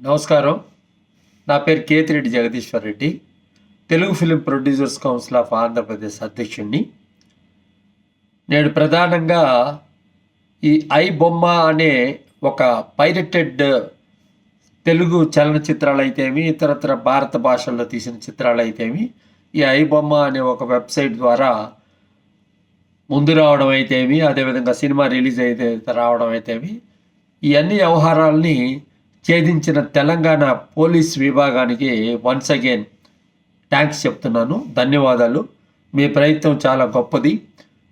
నమస్కారం. నా పేరు Kethireddy Jagadishwar Reddy. Telugu film producers council of Andhra Pradesh అధ్యక్షుడిని. నేను ప్రధానంగా ఈ ఐ బొమ్మ అనే ఒక పైరటెడ్ తెలుగు చలనచిత్రాలు అయితేమి, ఇతరత్ర భారత భాషల్లో తీసిన చిత్రాలు అయితేమి, ఈ ఐ బొమ్మ అనే ఒక వెబ్సైట్ ద్వారా ముందు రావడం అయితేమి, అదేవిధంగా సినిమా రిలీజ్ అయితే రావడం అయితేమి, ఈ అన్ని వ్యవహారాలని ఛేదించిన తెలంగాణ పోలీస్ విభాగానికి వన్స్ అగైన్ థ్యాంక్స్ చెప్తున్నాను. ధన్యవాదాలు. మీ ప్రయత్నం చాలా గొప్పది.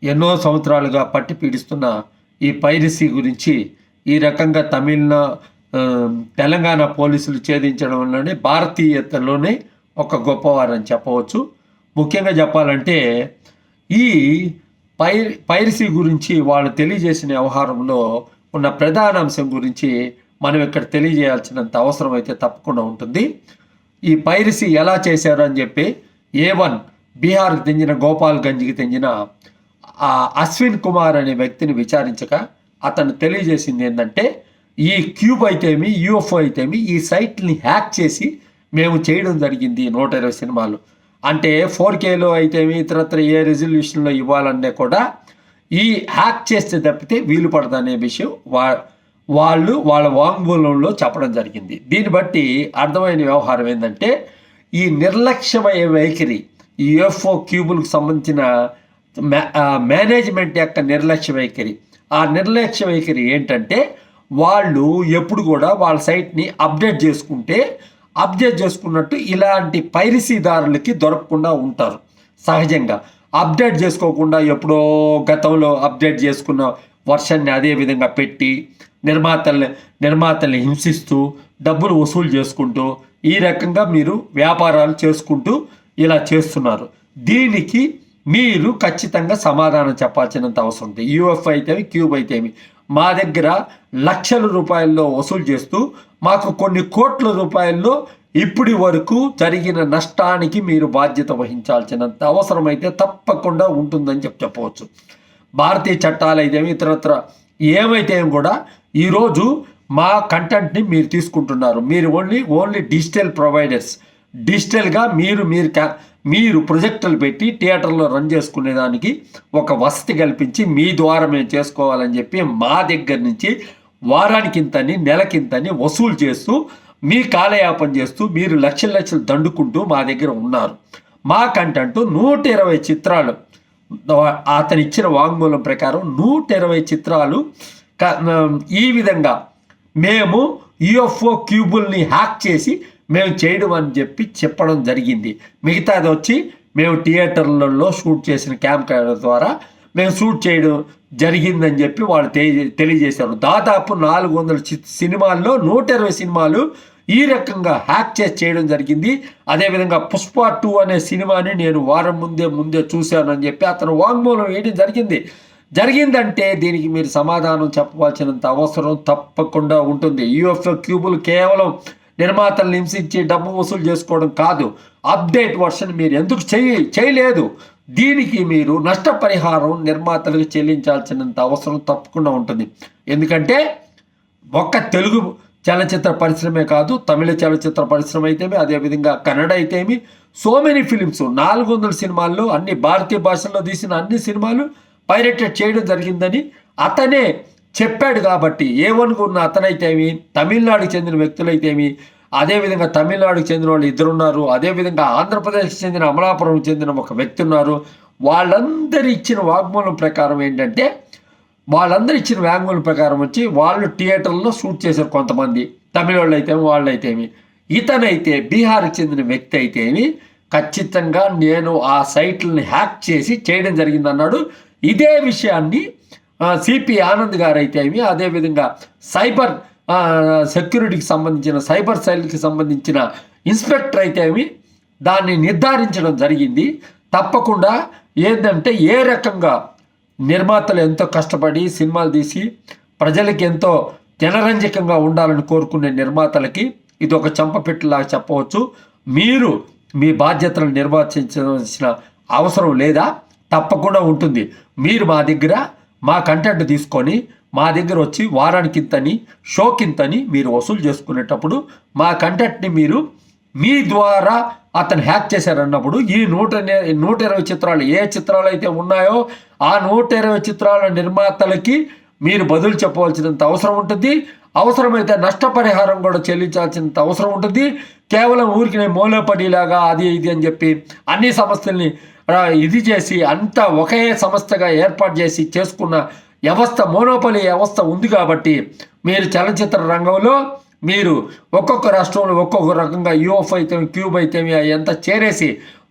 ఎన్నో సంవత్సరాలుగా పట్టి పీడిస్తున్న ఈ పైరసీ గురించి ఈ రకంగా తెలంగాణ పోలీసులు ఛేదించడంలోనే భారతీయతలోనే ఒక గొప్పవారని చెప్పవచ్చు. ముఖ్యంగా చెప్పాలంటే ఈ పైరసీ గురించి వాళ్ళు తెలియజేసిన వ్యవహారంలో ఉన్న ప్రధాన అంశం గురించి మనం ఇక్కడ తెలియజేయాల్సినంత అవసరం అయితే తప్పకుండా ఉంటుంది. ఈ పైరసీ ఎలా చేశారు అని చెప్పి A1 బీహార్కి చెందిన గోపాల్గంజ్కి చెందిన అశ్విన్ కుమార్ అనే వ్యక్తిని విచారించగా అతను తెలియజేసింది ఏంటంటే, ఈ క్యూబ్ అయితేమి, UFO అయితేమి ఈ సైట్ని హ్యాక్ చేసి మేము చేయడం జరిగింది. 120 సినిమాలు అంటే 4Kలో అయితేమి, ఇతరత్ర ఏ రెజల్యూషన్లో ఇవ్వాలన్నా కూడా ఈ హ్యాక్ చేస్తే తప్పితే వీలు పడదనే విషయం వాళ్ళ వాంగ్మూలంలో చెప్పడం జరిగింది. దీన్ని బట్టి అర్థమైన వ్యవహారం ఏంటంటే, ఈ నిర్లక్ష్యమైన వైఖరి, ఈ UFO క్యూబులకు సంబంధించిన మేనేజ్మెంట్ యొక్క నిర్లక్ష్య వైఖరి, ఆ నిర్లక్ష్య వైఖరి ఏంటంటే, వాళ్ళు ఎప్పుడు కూడా వాళ్ళ సైట్ని అప్డేట్ చేసుకున్నట్టు ఇలాంటి పైరసీదారులకి దొరకకుండా ఉంటారు. సహజంగా అప్డేట్ చేసుకోకుండా ఎప్పుడో గతంలో అప్డేట్ చేసుకున్న వర్షన్ని అదే విధంగా పెట్టి నిర్మాతల్ని హింసిస్తూ డబ్బులు వసూలు చేసుకుంటూ ఈ రకంగా మీరు వ్యాపారాలు చేసుకుంటూ ఇలా చేస్తున్నారు. దీనికి మీరు ఖచ్చితంగా సమాధానం చెప్పాల్సినంత అవసరం ఉంది. UFO అయితేమి, క్యూబ్ అయితేమి మా దగ్గర లక్షల రూపాయల్లో వసూలు చేస్తూ మాకు కొన్ని కోట్ల రూపాయల్లో ఇప్పటి వరకు జరిగిన నష్టానికి మీరు బాధ్యత వహించాల్సినంత అవసరం అయితే తప్పకుండా ఉంటుందని చెప్పవచ్చు. భారతీయ చట్టాలు అయితేమి, ఇతరత్ర ఏమైతే కూడా ఈరోజు మా కంటెంట్ని మీరు తీసుకుంటున్నారు. మీరు ఓన్లీ డిజిటల్ ప్రొవైడర్స్. డిజిటల్గా మీరు ప్రొజెక్టులు పెట్టి థియేటర్లో రన్ చేసుకునేదానికి ఒక వసతి కల్పించి మీ ద్వారా మేము చేసుకోవాలని చెప్పి మా దగ్గర నుంచి వారానికింతని, నెలకింతని వసూలు చేస్తూ మీ కాలయాపన చేస్తూ మీరు లక్షలు దండుకుంటూ మా దగ్గర ఉన్నారు. మా కంటెంట్ 120 చిత్రాలు, అతను ఇచ్చిన వాంగ్మూలం ప్రకారం 120 చిత్రాలు ఈ విధంగా మేము UFO క్యూబుల్ని హ్యాక్ చేసి మేము చేయడం అని చెప్పడం జరిగింది. మిగతాది వచ్చి మేము థియేటర్లలో షూట్ చేసిన కెమెరా ద్వారా మేము షూట్ చేయడం జరిగిందని చెప్పి వాళ్ళు తెలియజేశారు. దాదాపు 400 సినిమాల్లో 120 సినిమాలు ఈ రకంగా హ్యాక్ చేసి చేయడం జరిగింది. అదేవిధంగా పుష్ప 2 అనే సినిమాని నేను వారం ముందే చూశానని చెప్పి అతను వాంగ్మూలం వేయడం జరిగిందంటే దీనికి మీరు సమాధానం చెప్పవలసినంత అవసరం తప్పకుండా ఉంటుంది. UFO క్యూబులు కేవలం నిర్మాతలను హింసించి డబ్బు వసూలు చేసుకోవడం కాదు, అప్డేట్ వర్షన్ మీరు ఎందుకు చేయలేదు, దీనికి మీరు నష్టపరిహారం నిర్మాతలకు చెల్లించాల్సినంత అవసరం తప్పకుండా ఉంటుంది. ఎందుకంటే ఒక్క తెలుగు చలనచిత్ర పరిశ్రమే కాదు, తమిళ చలనచిత్ర పరిశ్రమ అయితేమి, అదేవిధంగా కన్నడ అయితేమి, సో మెనీ ఫిలిమ్స్ 400 సినిమాల్లో అన్ని భారతీయ భాషల్లో తీసిన అన్ని సినిమాలు పైరేటెడ్ చేయడం జరిగిందని అతనే చెప్పాడు. కాబట్టి A1 ఉన్న అతనైతేమి, తమిళనాడుకి చెందిన వ్యక్తులైతేమి, అదేవిధంగా తమిళనాడుకి చెందిన వాళ్ళు 2 ఉన్నారు, అదేవిధంగా ఆంధ్రప్రదేశ్కి చెందిన అమలాపురంకి చెందిన ఒక వ్యక్తి ఉన్నారు. వాళ్ళందరూ ఇచ్చిన వాగ్మూలం ప్రకారం ఏంటంటే, వచ్చి వాళ్ళు థియేటర్లో షూట్ చేశారు. కొంతమంది తమిళ వాళ్ళు అయితేమి ఇతనైతే బీహార్కి చెందిన వ్యక్తి అయితేమి ఖచ్చితంగా నేను ఆ సైట్లని హ్యాక్ చేసి చేయడం జరిగిందన్నాడు. ఇదే విషయాన్ని CP ఆనంద్ గారు అయితేమి, అదేవిధంగా సైబర్ సెక్యూరిటీకి సంబంధించిన సైబర్ సెల్కి సంబంధించిన ఇన్స్పెక్టర్ అయితేమి దాన్ని నిర్ధారించడం జరిగింది. తప్పకుండా ఏంటంటే, ఏ రకంగా నిర్మాతలు ఎంతో కష్టపడి సినిమాలు తీసి ప్రజలకి ఎంతో జనరంజకంగా ఉండాలని కోరుకునే నిర్మాతలకి ఇది ఒక చెంపపెట్టులాగా చెప్పవచ్చు. మీరు మీ బాధ్యతలను నిర్వర్తించాల్సిన అవసరం లేదా? తప్పకుండా ఉంటుంది. మీరు మా కంటెంట్ తీసుకొని మా దగ్గర వచ్చి వారానికి ఇంతని, షోకింతని మీరు వసూలు చేసుకునేటప్పుడు మా కంటెంట్ని మీరు మీ ద్వారా అతను హ్యాక్ చేశారన్నప్పుడు ఈ 120 చిత్రాలు ఏ చిత్రాలు అయితే ఉన్నాయో ఆ 120 చిత్రాల నిర్మాతలకి మీరు బదులు చెప్పవలసినంత అవసరం ఉంటుంది. అవసరమైతే నష్టపరిహారం కూడా చెల్లించాల్సినంత అవసరం ఉంటుంది. కేవలం ఊరికి మూలపడిలాగా అది ఇది అని చెప్పి అన్ని సమస్యల్ని ఇది చేసి అంతా ఒకే సంస్థగా ఏర్పాటు చేసి చేసుకున్న వ్యవస్థ, మోనోపలి వ్యవస్థ ఉంది. కాబట్టి మీరు చలనచిత్ర రంగంలో మీరు ఒక్కొక్క రాష్ట్రంలో ఒక్కొక్క రకంగా యూఎఫ్ అయితే క్యూబ్ అయితే ఎంత చేరేసి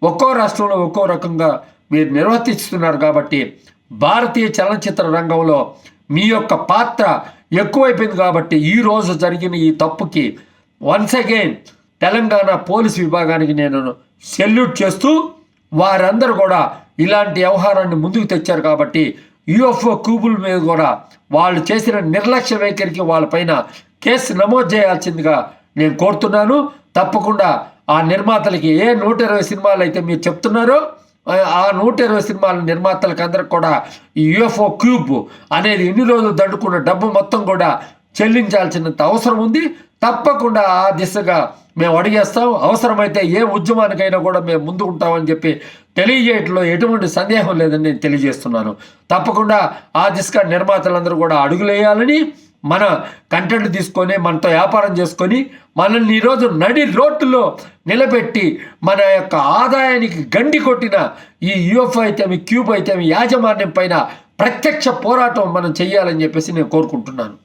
ఒక్కో రాష్ట్రంలో ఒక్కో రకంగా మీరు నిర్వర్తిస్తున్నారు. కాబట్టి భారతీయ చలనచిత్ర రంగంలో మీ యొక్క పాత్ర ఎక్కువైపోయింది. కాబట్టి ఈరోజు జరిగిన ఈ తప్పుకి వన్స్ అగైన్ తెలంగాణ పోలీస్ విభాగానికి నేను సెల్యూట్ చేస్తూ, వారందరూ కూడా ఇలాంటి వ్యవహారాన్ని ముందుకు తెచ్చారు. కాబట్టి యూఎఫ్ఓ క్యూబుల మీద కూడా వాళ్ళు చేసిన నిర్లక్ష్య వైఖరికి వాళ్ళపైన కేసు నమోదు చేయాల్సిందిగా నేను కోరుతున్నాను. తప్పకుండా ఆ నిర్మాతలకి ఏ 120 సినిమాలు అయితే మీరు చెప్తున్నారో ఆ 120 సినిమాల నిర్మాతలకు అందరికి కూడా ఈ యూఎఫ్ఓ క్యూబ్ అనేది ఇన్ని రోజులు దండుకున్న డబ్బు మొత్తం కూడా చెల్లించాల్సినంత అవసరం ఉంది. తప్పకుండా ఆ దిశగా మేము అడిగేస్తాం. అవసరమైతే ఏ ఉద్యమానికైనా కూడా మేము ముందు ఉంటామని చెప్పి తెలియజేయటంలో ఎటువంటి సందేహం లేదని నేను తెలియజేస్తున్నాను. తప్పకుండా ఆ దిశగా నిర్మాతలందరూ కూడా అడుగులేయాలని, మన కంటెంట్ తీసుకొని మనతో వ్యాపారం చేసుకొని మనల్ని ఈరోజు నడి రోడ్డులో నిలబెట్టి మన యొక్క ఆదాయానికి గండి కొట్టిన ఈ యూఎఫ్ అయితే క్యూబ్ అయితే యాజమాన్యం పైన ప్రత్యక్ష పోరాటం మనం చేయాలని చెప్పేసి నేను కోరుకుంటున్నాను.